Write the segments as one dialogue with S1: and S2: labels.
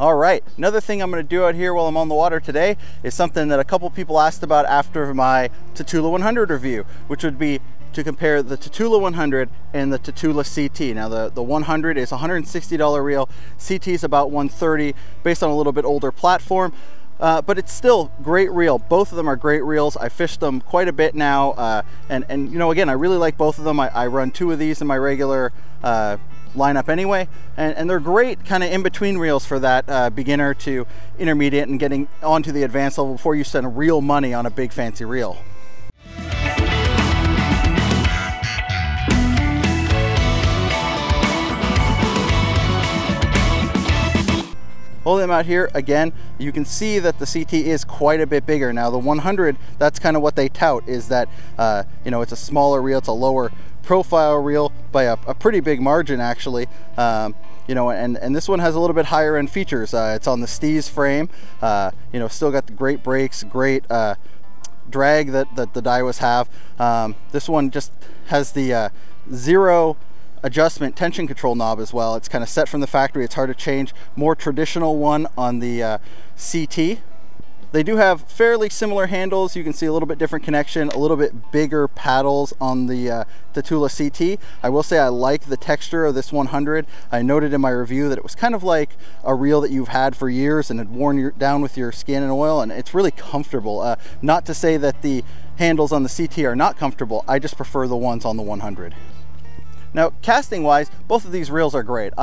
S1: All right, another thing I'm going to do out here while I'm on the water today is something that a couple people asked about after my Tatula 100 review, which would be to compare the Tatula 100 and the Tatula CT. Now the 100 is $160 reel, CT is about $130 based on a little bit older platform. But it's still great reel. Both of them are great reels. I fished them quite a bit now, and you know, again, I really like both of them. I run 2 of these in my regular lineup anyway, and they're great kind of in between reels for that beginner to intermediate and getting onto the advanced level before you spend real money on a big fancy reel. Holding them out here again, you can see that the CT is quite a bit bigger. Now the 100, that's kind of what they tout, is that you know, it's a smaller reel, it's a lower profile reel by a pretty big margin actually. You know, and this one has a little bit higher end features. It's on the Steez frame, you know, still got the great brakes, great drag that the Daiwas have. This one just has the zero adjustment tension control knob as well. It's kind of set from the factory. It's hard to change. More traditional one on the CT. They do have fairly similar handles. You can see a little bit different connection, a little bit bigger paddles on the Tatula CT. I will say I like the texture of this 100. I noted in my review that it was kind of like a reel that you've had for years and had worn down with your skin and oil, and it's really comfortable. Not to say that the handles on the CT are not comfortable. I just prefer the ones on the 100. Now, casting wise, both of these reels are great.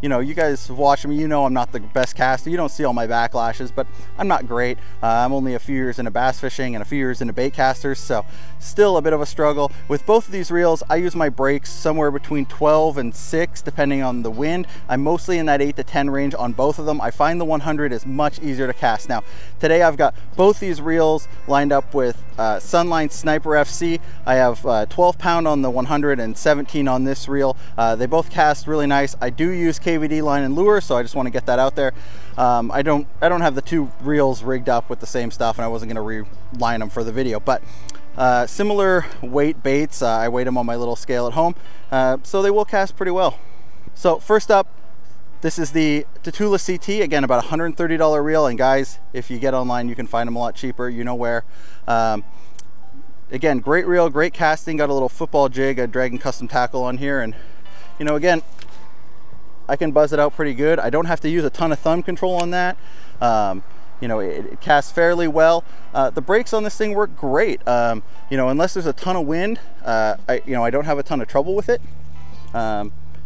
S1: You know, you guys have watched me, you know I'm not the best caster. You don't see all my backlashes, but I'm not great. I'm only a few years into bass fishing and a few years into bait casters, so still a bit of a struggle. With both of these reels, I use my brakes somewhere between 12 and 6, depending on the wind. I'm mostly in that 8 to 10 range on both of them. I find the 100 is much easier to cast. Now, today I've got both these reels lined up with Sunline Sniper FC. I have 12 pound on the 100 and 17 on this reel. They both cast really nice. I do use KVD line and lure, so I just want to get that out there. I don't have the 2 reels rigged up with the same stuff, and I wasn't going to reline them for the video, but similar weight baits. I weighed them on my little scale at home, so they will cast pretty well. So first up, this is the Tatula CT, again about $130 reel, and guys, if you get online you can find them a lot cheaper, you know where. Again, great reel, great casting, got a little football jig, a Dragon custom tackle on here, and you know, again, I can buzz it out pretty good. I don't have to use a ton of thumb control on that. You know, it casts fairly well. The brakes on this thing work great. You know, unless there's a ton of wind, I don't have a ton of trouble with it.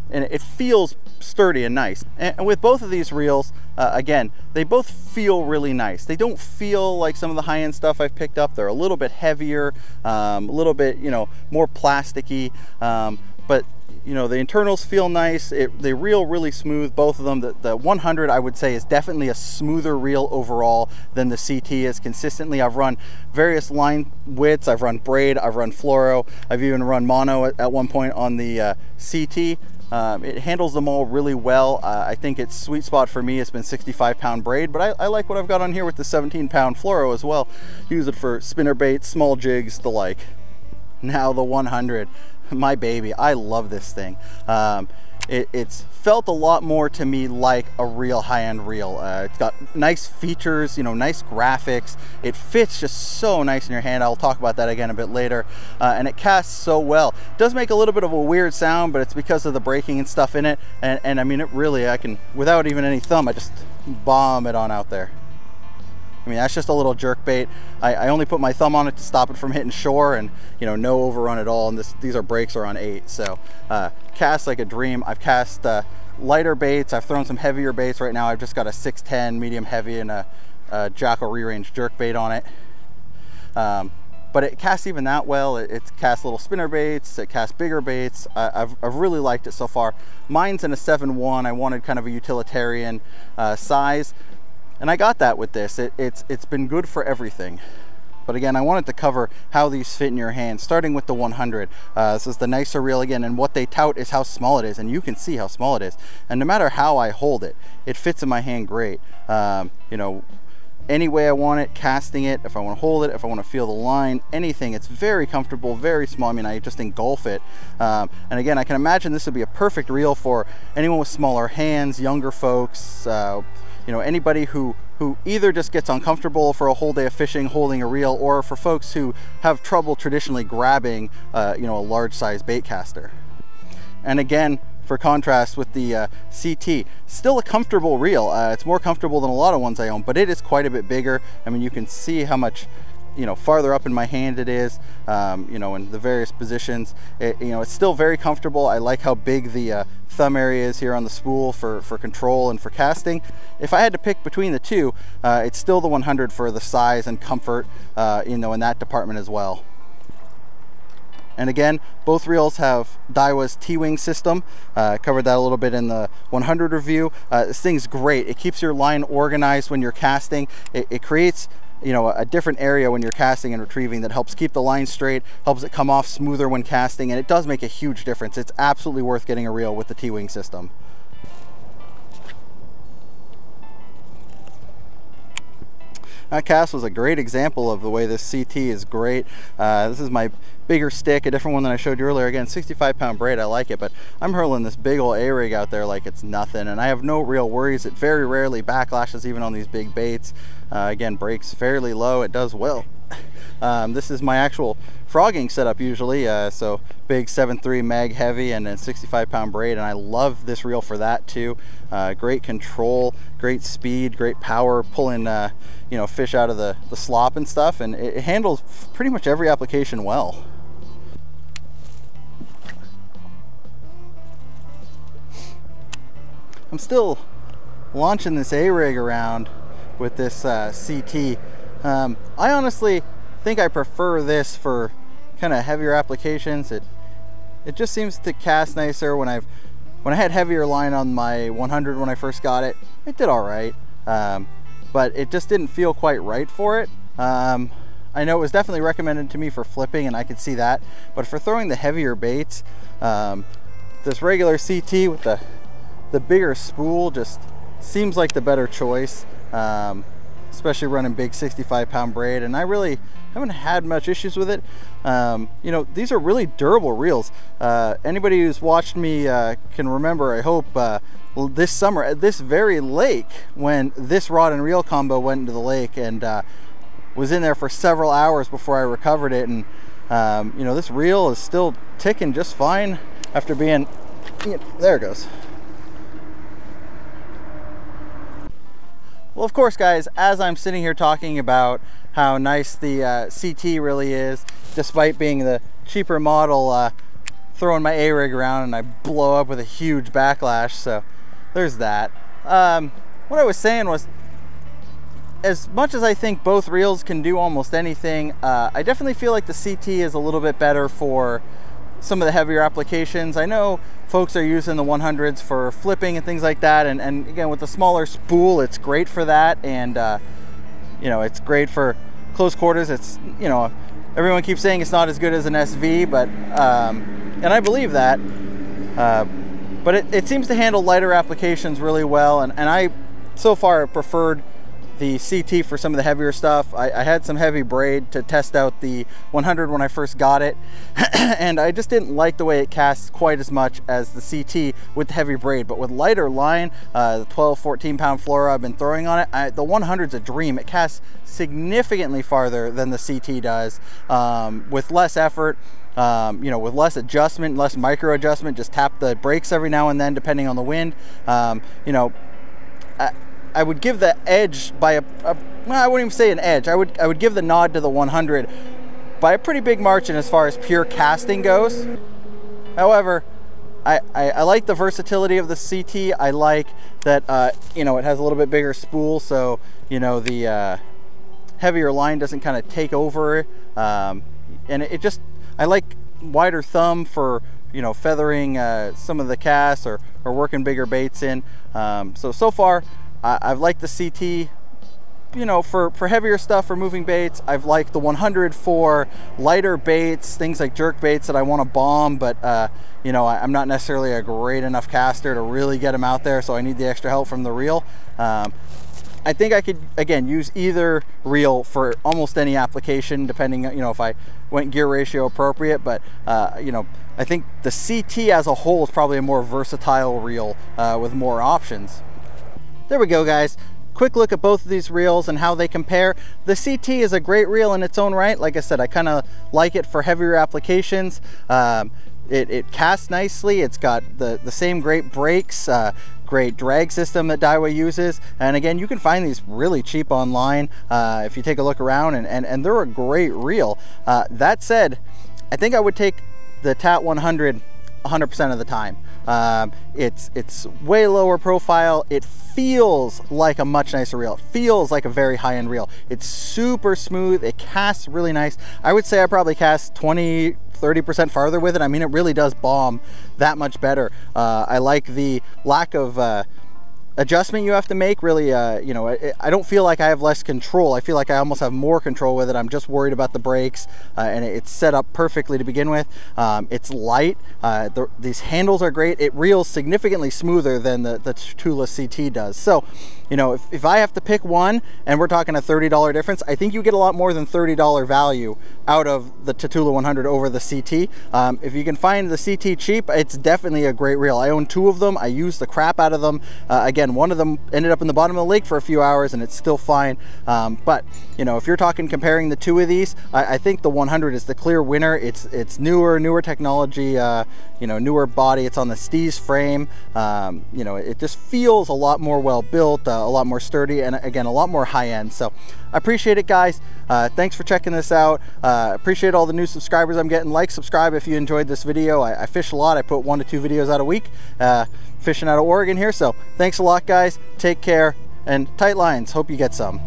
S1: And it feels sturdy and nice. And with both of these reels, again, they both feel really nice. They don't feel like some of the high-end stuff I've picked up. They're a little bit heavier, a little bit, you know, more plasticky, but you know, the internals feel nice. They reel really smooth, both of them. The 100, I would say, is definitely a smoother reel overall than the CT is consistently. I've run various line widths. I've run braid, I've run fluoro, I've even run mono at one point on the CT. It handles them all really well. I think its sweet spot for me has been 65 pound braid, but I like what I've got on here with the 17 pound fluoro as well. Use it for spinnerbait, small jigs, the like. Now the 100. My baby, I love this thing. It's felt a lot more to me like a real high-end reel. It's got nice features, you know, nice graphics. It fits just so nice in your hand. I'll talk about that again a bit later. And it casts so well. It does make a little bit of a weird sound, but it's because of the braking and stuff in it. And I mean, it really, I can, without even any thumb, I just bomb it on out there. I mean, that's just a little jerk bait. I only put my thumb on it to stop it from hitting shore, and you know, no overrun at all. And these brakes are on 8, so cast like a dream. I've cast lighter baits. I've thrown some heavier baits. Right now I've just got a 610 medium heavy and a Jackall Rerange jerk bait on it. But it casts even that well. It casts little spinner baits, it casts bigger baits. I've really liked it so far. Mine's in a 7.1. I wanted kind of a utilitarian size, and I got that with this. It's been good for everything. But again, I wanted to cover how these fit in your hand, starting with the 100. This is the nicer reel again, and what they tout is how small it is, and you can see how small it is. And no matter how I hold it, it fits in my hand great. You know, any way I want it, casting it, if I want to hold it, if I want to feel the line, anything, it's very comfortable, very small. I mean, I just engulf it. And again, I can imagine this would be a perfect reel for anyone with smaller hands, younger folks, you know, anybody who either just gets uncomfortable for a whole day of fishing holding a reel, or for folks who have trouble traditionally grabbing you know, a large size bait caster. And again, for contrast with the CT, still a comfortable reel. It's more comfortable than a lot of ones I own, but it is quite a bit bigger. I mean, you can see how much, you know, farther up in my hand it is, you know, in the various positions. You know, it's still very comfortable. I like how big the thumb area is here on the spool for control and for casting. If I had to pick between the two, it's still the 100 for the size and comfort, you know, in that department as well. And again, both reels have Daiwa's T-Wing system. Covered that a little bit in the 100 review. This thing's great. It keeps your line organized when you're casting. It creates, you know, a different area when you're casting and retrieving that helps keep the line straight, helps it come off smoother when casting, and it does make a huge difference. It's absolutely worth getting a reel with the T-Wing system. That cast was a great example of the way this CT is great. This is my bigger stick, a different one than I showed you earlier. Again, 65-pound braid, I like it, but I'm hurling this big old A-rig out there like it's nothing, and I have no real worries. It very rarely backlashes even on these big baits. Again, breaks fairly low. It does well. This is my actual frogging setup usually, so big 7.3 mag heavy and a 65-pound braid, and I love this reel for that too. Great control, great speed, great power, pulling you know, fish out of the slop and stuff, and it handles pretty much every application well. I'm still launching this A-rig around with this CT. I honestly think I prefer this for kind of heavier applications. It just seems to cast nicer. When I had heavier line on my 100 when I first got it, it did all right, but it just didn't feel quite right for it. I know it was definitely recommended to me for flipping, and I could see that, but for throwing the heavier baits, this regular CT with the bigger spool just seems like the better choice, especially running big 65-pound braid, and I really haven't had much issues with it. You know, these are really durable reels. Anybody who's watched me can remember, I hope, this summer at this very lake, when this rod and reel combo went into the lake, and was in there for several hours before I recovered it, and you know, this reel is still ticking just fine after being, there it goes. Well, of course, guys, as I'm sitting here talking about how nice the CT really is, despite being the cheaper model, throwing my A-rig around and I blow up with a huge backlash, so there's that. What I was saying was, as much as I think both reels can do almost anything, I definitely feel like the CT is a little bit better for some of the heavier applications. I know folks are using the 100s for flipping and things like that, and again, with the smaller spool, it's great for that, and you know, it's great for close quarters. It's, you know, everyone keeps saying it's not as good as an SV, but and I believe that, but it seems to handle lighter applications really well, and I so far preferred the CT for some of the heavier stuff. I had some heavy braid to test out the 100 when I first got it, and I just didn't like the way it casts quite as much as the CT with the heavy braid. But with lighter line, the 12-14 pound fluoro I've been throwing on it, the 100's a dream. It casts significantly farther than the CT does, with less effort, you know, with less adjustment, less micro adjustment. Just tap the brakes every now and then depending on the wind. You know, I would give the edge by well, I wouldn't even say an edge. I would give the nod to the 100 by a pretty big margin as far as pure casting goes. However, I like the versatility of the CT. I like that you know, it has a little bit bigger spool, so you know, the heavier line doesn't kind of take over, and it just, I like wider thumb for, you know, feathering some of the casts or working bigger baits in. So far, I've liked the CT, you know, for heavier stuff, for moving baits. I've liked the 100 for lighter baits, things like jerk baits that I want to bomb, but you know, I'm not necessarily a great enough caster to really get them out there, so I need the extra help from the reel. I think I could, again, use either reel for almost any application, depending, you know, if I went gear ratio appropriate, but you know, I think the CT as a whole is probably a more versatile reel with more options. There we go, guys. quick look at both of these reels and how they compare. The CT is a great reel in its own right. Like I said, I kind of like it for heavier applications. It casts nicely. It's got the same great brakes, great drag system that Daiwa uses. And again, you can find these really cheap online if you take a look around, and they're a great reel. That said, I think I would take the TAT 100 100% of the time. It's way lower profile. It feels like a much nicer reel. It feels like a very high-end reel. It's super smooth. It casts really nice. I would say I probably cast 20-30% farther with it. I mean, it really does bomb that much better. I like the lack of adjustment you have to make. Really, you know, I don't feel like I have less control. I feel like I almost have more control with it. I'm just worried about the brakes, and it's set up perfectly to begin with. It's light. These handles are great. It reels significantly smoother than the Tatula CT does. So, you know, if I have to pick one, and we're talking a $30 difference, I think you get a lot more than $30 value out of the Tatula 100 over the CT. If you can find the CT cheap, it's definitely a great reel. I own 2 of them. I use the crap out of them. Again, one of them ended up in the bottom of the lake for a few hours, and it's still fine. But you know, if you're talking comparing the 2 of these, I think the 100 is the clear winner. It's newer technology. You know, newer body. It's on the Steez frame. You know, it just feels a lot more well built, a lot more sturdy, and again, a lot more high end. So I appreciate it, guys. Thanks for checking this out. Appreciate all the new subscribers I'm getting. Like, subscribe if you enjoyed this video. I fish a lot. I put 1 to 2 videos out a week, fishing out of Oregon here. So thanks a lot, guys. Take care, and tight lines. Hope you get some.